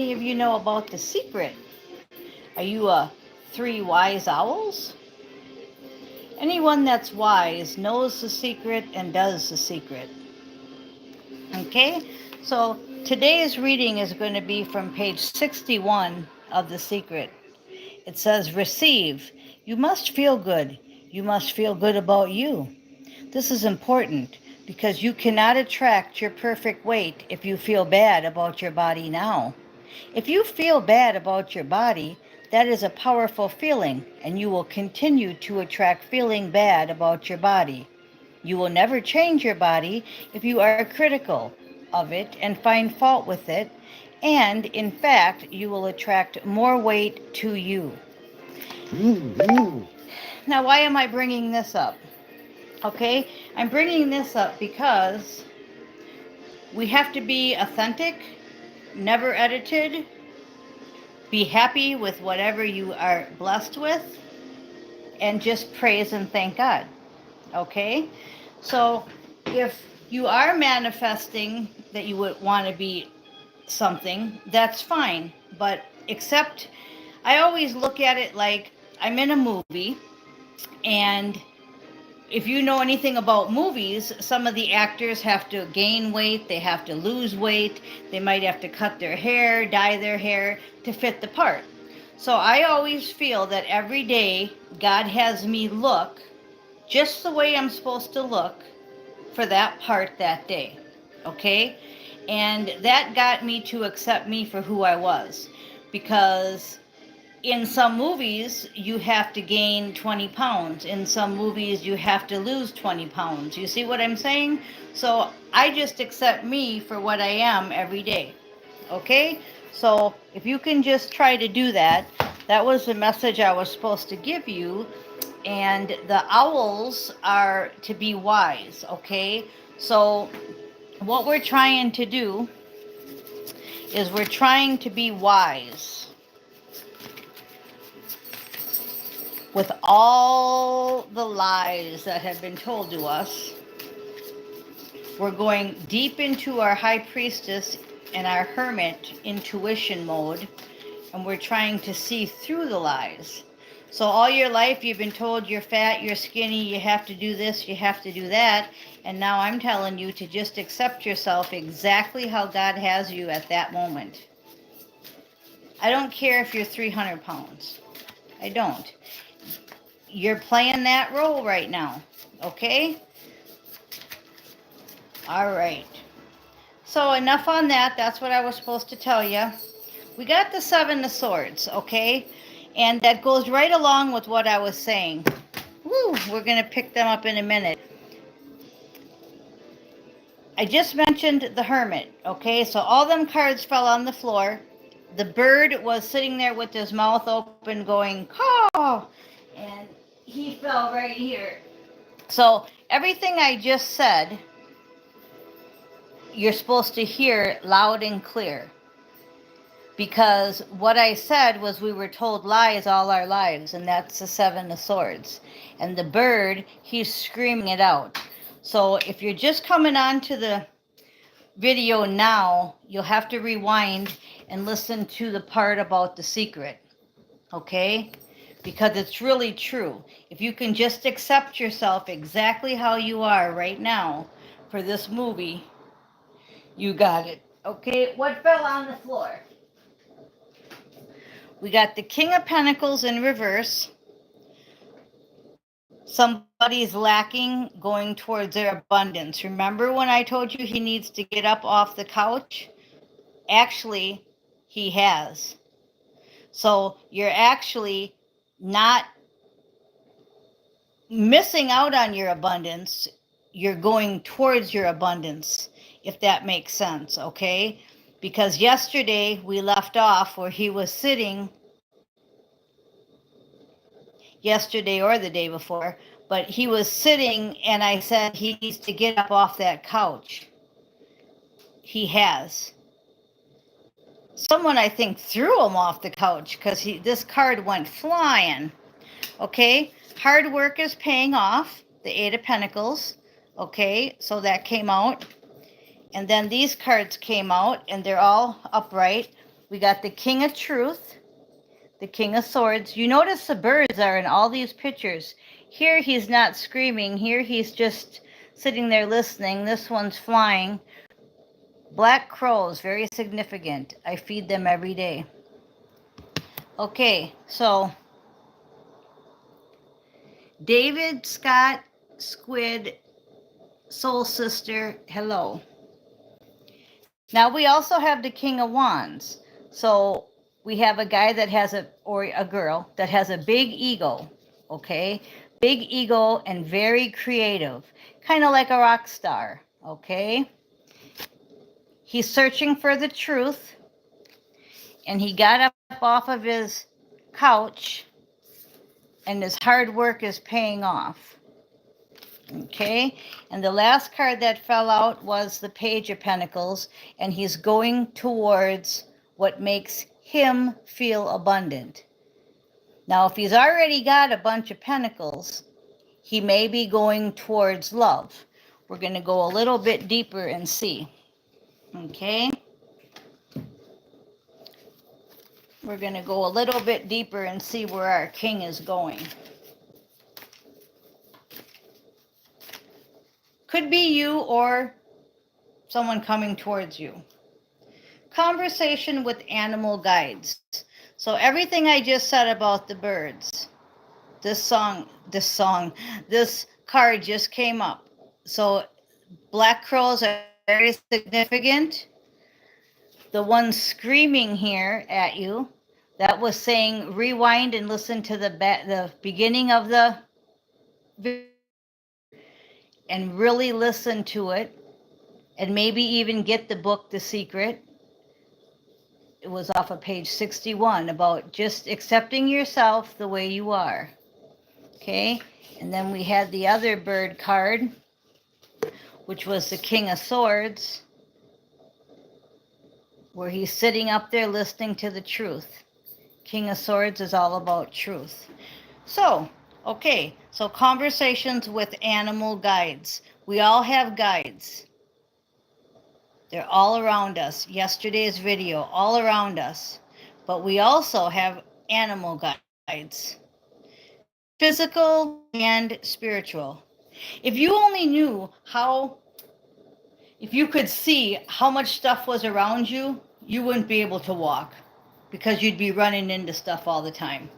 of you know about The Secret? Are you a three wise owls? Anyone that's wise knows the secret and does the secret. Okay, so today's reading is going to be from page 61 of The Secret. It says, Receive. You must feel good. You must feel good about you. This is important because you cannot attract your perfect weight if you feel bad about your body now. If you feel bad about your body, that is a powerful feeling, and you will continue to attract feeling bad about your body. You will never change your body if you are critical of it and find fault with it, and in fact, you will attract more weight to you. Now, why am I bringing this up? Okay, I'm bringing this up because we have to be authentic, never edited, be happy with whatever you are blessed with, and just praise and thank God. Okay? So if you are manifesting that you would want to be something, that's fine. But except, I always look at it like I'm in a movie, and if you know anything about movies, some of the actors have to gain weight, they have to lose weight, they might have to cut their hair, dye their hair to fit the part. So I always feel that every day God has me look just the way I'm supposed to look for that part that day. Okay? And that got me to accept me for who I was. Because in some movies, you have to gain 20 pounds. In some movies, you have to lose 20 pounds. You see what I'm saying? So I just accept me for what I am every day. Okay? So if you can just try to do that, that was the message I was supposed to give you. And the owls are to be wise. Okay? So what we're trying to do is we're trying to be wise with all the lies that have been told to us. We're going deep into our high priestess and our hermit intuition mode, and we're trying to see through the lies. So all your life you've been told you're fat, you're skinny, you have to do this, you have to do that, and now I'm telling you to just accept yourself exactly how God has you at that moment. I don't care if you're 300 pounds. I don't. You're playing that role right now, okay? All right. So enough on that. That's what I was supposed to tell you. We got the Seven of Swords, okay? And that goes right along with what I was saying. Woo, we're going to pick them up in a minute. I just mentioned the Hermit, okay? So all them cards fell on the floor. The bird was sitting there with his mouth open going, caw, and he fell right here. So everything I just said, you're supposed to hear loud and clear. Because what I said was we were told lies all our lives, and that's the Seven of Swords. And the bird, he's screaming it out. So if you're just coming on to the video now, you'll have to rewind and listen to the part about the secret. Okay? Because it's really true. If you can just accept yourself exactly how you are right now for this movie, you got it. Okay? What fell on the floor? We got the King of Pentacles in reverse. Somebody's lacking, going towards their abundance. Remember when I told you he needs to get up off the couch? Actually, he has. So you're actually not missing out on your abundance. You're going towards your abundance, if that makes sense, okay? Because yesterday we left off where he was sitting, yesterday or the day before, but he was sitting and I said he needs to get up off that couch. He has. Someone, I think, threw him off the couch because this card went flying. Okay, hard work is paying off, the Eight of Pentacles. Okay, so that came out. And then these cards came out and they're all upright. We got the King of Truth, the King of Swords. You notice the birds are in all these pictures. Here he's not screaming. Here he's just sitting there listening. This one's flying. Black crows, very significant. I feed them every day. Okay, so David, Scott, Squid, Soul Sister, hello. Now we also have the King of Wands. So we have a guy that has or a girl that has a big ego, okay? Big ego and very creative, kind of like a rock star, okay? He's searching for the truth, and he got up off of his couch, and his hard work is paying off. Okay, and the last card that fell out was the Page of Pentacles, and he's going towards what makes him feel abundant. Now, if he's already got a bunch of pentacles, he may be going towards love. We're going to go a little bit deeper and see. Okay, we're going to go a little bit deeper and see where our king is going. Could be you or someone coming towards you. Conversation with animal guides. So everything I just said about the birds, this card just came up. So black crows are very significant. The one screaming here at you, that was saying rewind and listen to the beginning of the video and really listen to it, and maybe even get the book The Secret. It was off of page 61 about just accepting yourself the way you are. Okay, and then we had the other bird card, which was the King of Swords, where he's sitting up there listening to the truth. King of Swords is all about truth. So, okay, so conversations with animal guides. We all have guides. They're all around us. Yesterday's video, all around us. But we also have animal guides. Physical and spiritual. If you only knew if you could see how much stuff was around you, you wouldn't be able to walk because you'd be running into stuff all the time.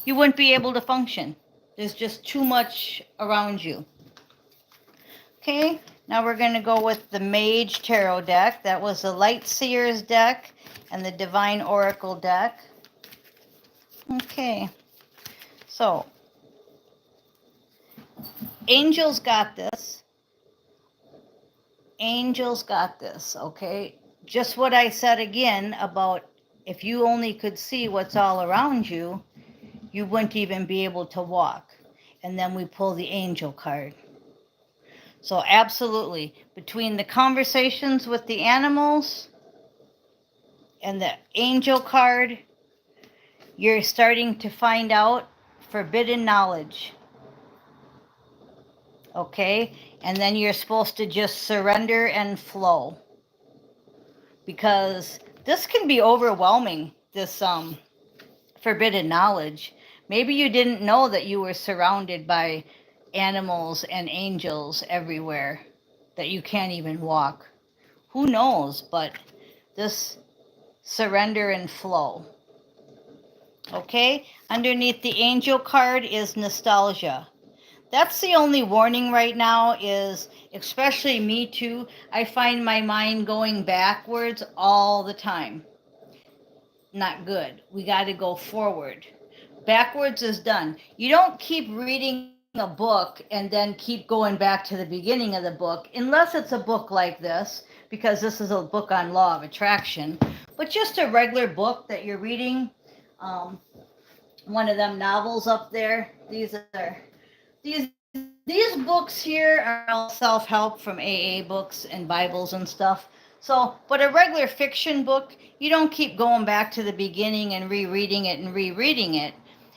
You wouldn't be able to function. There's just too much around you. Okay, now we're going to go with the Mage Tarot deck. That was the Light Seers deck and the Divine Oracle deck. Okay, so angels got this. Angels got this, okay? Just what I said again about if you only could see what's all around you, you wouldn't even be able to walk. And then we pull the angel card. So absolutely, between the conversations with the animals and the angel card, you're starting to find out forbidden knowledge. Okay? And then you're supposed to just surrender and flow. Because this can be overwhelming, this forbidden knowledge. Maybe you didn't know that you were surrounded by animals and angels everywhere, that you can't even walk. Who knows? But this surrender and flow. Okay? Underneath the angel card is nostalgia. That's the only warning right now is, especially me too, I find my mind going backwards all the time. Not good. We got to go forward. Backwards is done. You don't keep reading a book and then keep going back to the beginning of the book, unless it's a book like this, because this is a book on law of attraction. But just a regular book that you're reading, one of them novels up there, these books here are all self-help from AA books and Bibles and stuff. So, but a regular fiction book, you don't keep going back to the beginning and rereading it.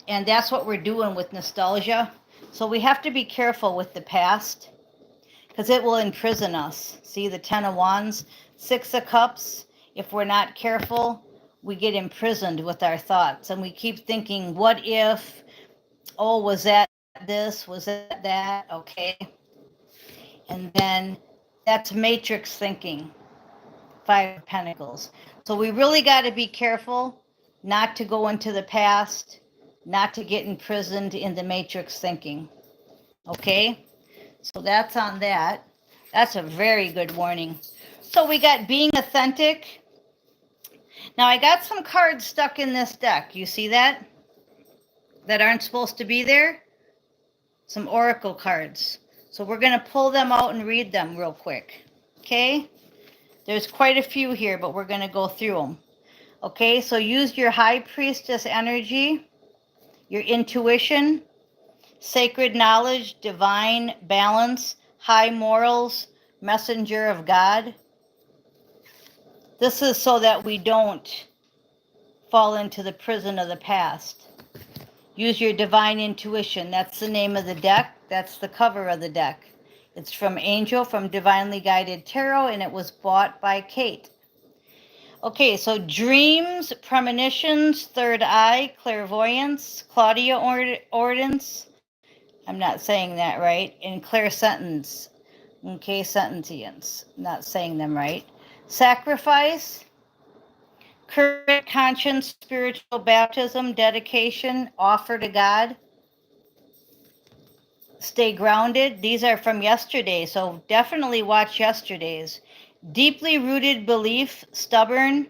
And that's what we're doing with nostalgia. So we have to be careful with the past because it will imprison us. See the Ten of Wands, Six of Cups. If we're not careful, we get imprisoned with our thoughts and we keep thinking, what if, oh, was that this, was that, okay? And then that's matrix thinking, Five of Pentacles. So we really got to be careful not to go into the past, not to get imprisoned in the matrix thinking, okay? So that's on that. That's a very good warning. So we got being authentic. Now I got some cards stuck in this deck. You see that? That aren't supposed to be there? Some oracle cards. So we're going to pull them out and read them real quick. Okay? There's quite a few here, but we're going to go through them. Okay, so use your high priestess energy, your intuition, sacred knowledge, divine balance, high morals, messenger of God. This is so that we don't fall into the prison of the past. Use your divine intuition. That's the name of the deck. That's the cover of the deck. It's from Angel from Divinely Guided Tarot, and it was bought by Kate. Okay, so dreams, premonitions, third eye, clairvoyance, Claudia Ordance. I'm not saying that right. And clairsentience. Okay, sentience. Not saying them right. Sacrifice, courage, conscience, spiritual baptism, dedication, offer to God. Stay grounded. These are from yesterday, so definitely watch yesterday's. Deeply rooted belief, stubborn,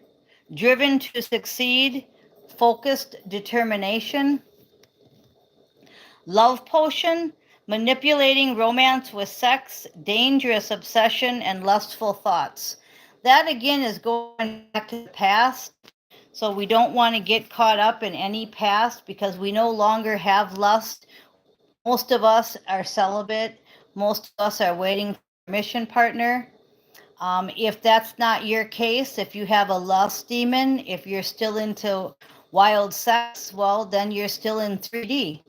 driven to succeed, focused determination. Love potion, manipulating romance with sex, dangerous obsession, and lustful thoughts. That again is going back to the past. So we don't want to get caught up in any past because we no longer have lust. Most of us are celibate. Most of us are waiting for a mission partner. If that's not your case, if you have a lust demon, if you're still into wild sex, well, then you're still in 3D.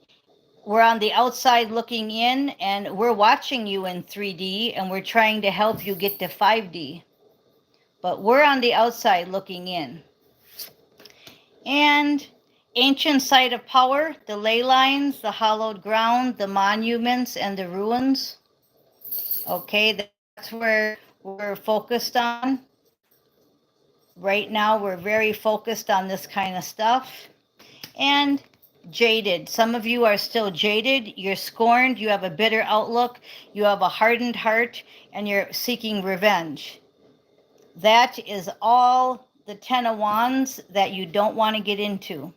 We're on the outside looking in, and we're watching you in 3D, and we're trying to help you get to 5D. But we're on the outside looking in. And ancient site of power, the ley lines, the hallowed ground, the monuments, and the ruins. Okay, that's where we're focused on. Right now, we're very focused on this kind of stuff. And jaded. Some of you are still jaded. You're scorned. You have a bitter outlook. You have a hardened heart, and you're seeking revenge. That is all the 10 of Wands that you don't want to get into.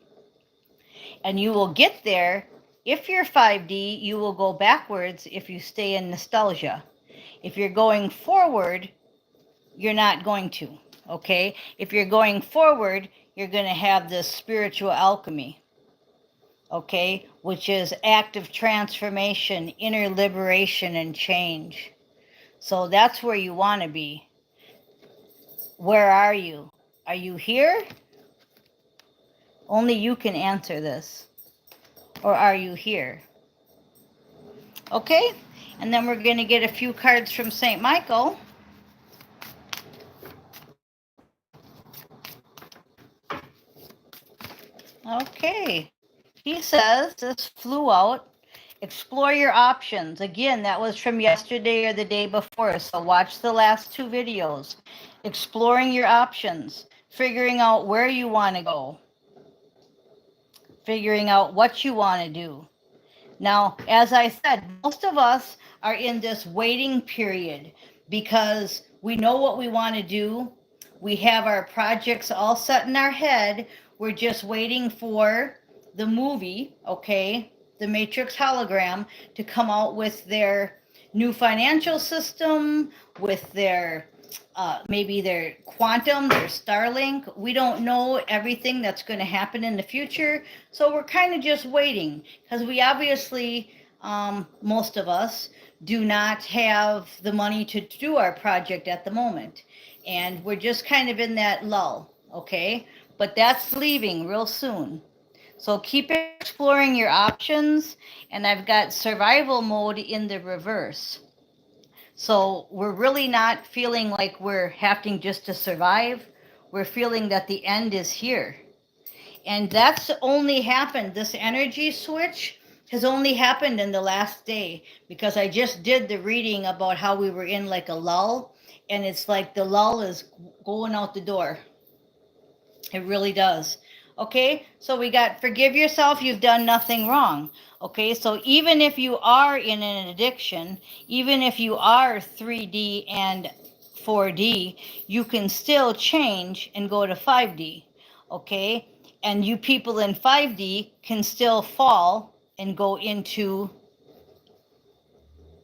And you will get there. If you're 5D, you will go backwards if you stay in nostalgia. If you're going forward, you're not going to, okay? If you're going forward, you're going to have this spiritual alchemy, okay? Which is active transformation, inner liberation, and change. So that's where you want to be. Where are you? Are you here? Only you can answer this. Or are you here? Okay? And then we're going to get a few cards from St. Michael. Okay. He says, this flew out. Explore your options. Again, that was from yesterday or the day before. So watch the last two videos. Exploring your options. Figuring out where you want to go. Figuring out what you want to do. Now, as I said, most of us are in this waiting period because we know what we want to do. We have our projects all set in our head. We're just waiting for the movie, okay, the Matrix hologram, to come out with their new financial system, with their maybe their quantum, their Starlink. We don't know everything that's going to happen in the future. So we're kind of just waiting because we obviously, most of us, do not have the money to do our project at the moment. And we're just kind of in that lull, okay? But that's leaving real soon. So keep exploring your options. And I've got survival mode in the reverse. So we're really not feeling like we're having just to survive. we're feeling that the end is here. And that's only happened, this energy switch has only happened in the last day, because I just did the reading about how we were in like a lull, and it's like the lull is going out the door. It really does. Okay, so we got forgive yourself, you've done nothing wrong. Okay, so even if you are in an addiction, even if you are 3D and 4D, you can still change and go to 5D. Okay, and you people in 5D can still fall and go into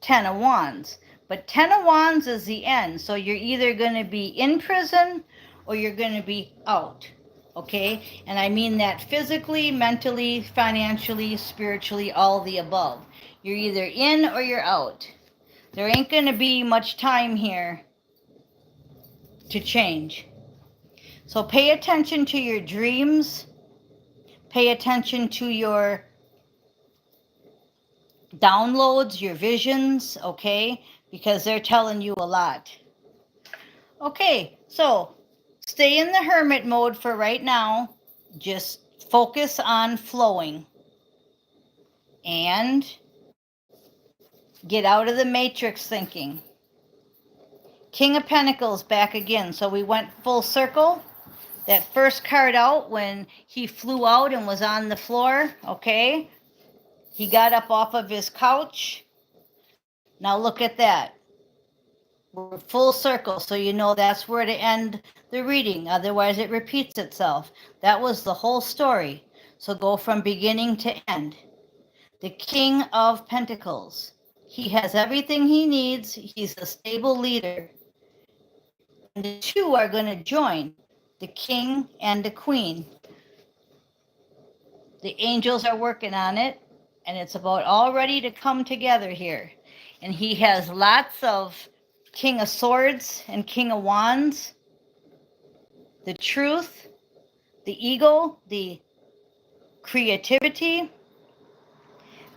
10 of Wands. But 10 of Wands is the end. So you're either going to be in prison or you're going to be out. Okay? And I mean that physically, mentally, financially, spiritually, all the above. You're either in or you're out. There ain't going to be much time here to change. So pay attention to your dreams. Pay attention to your downloads, your visions, okay? Because they're telling you a lot. Okay, so stay in the hermit mode for right now. Just focus on flowing. And get out of the matrix thinking. King of Pentacles back again. So we went full circle. That first card out when he flew out and was on the floor, okay? He got up off of his couch. Now look at that. We're full circle, so you know that's where to end the reading. Otherwise, it repeats itself. That was the whole story. So go from beginning to end. The King of Pentacles. He has everything he needs. He's a stable leader. And the two are going to join, the King and the Queen. The angels are working on it, and it's about all ready to come together here. And he has lots of King of Swords and King of Wands. The truth, the ego, the creativity.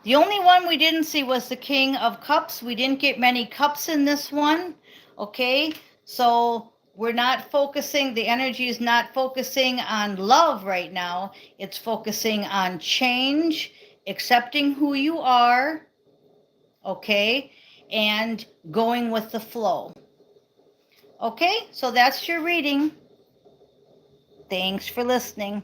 The only one we didn't see was the King of Cups. We didn't get many cups in this one. Okay, so we're not focusing, the energy is not focusing on love right now. It's focusing on change, accepting who you are, okay, and going with the flow. Okay, so that's your reading. Thanks for listening.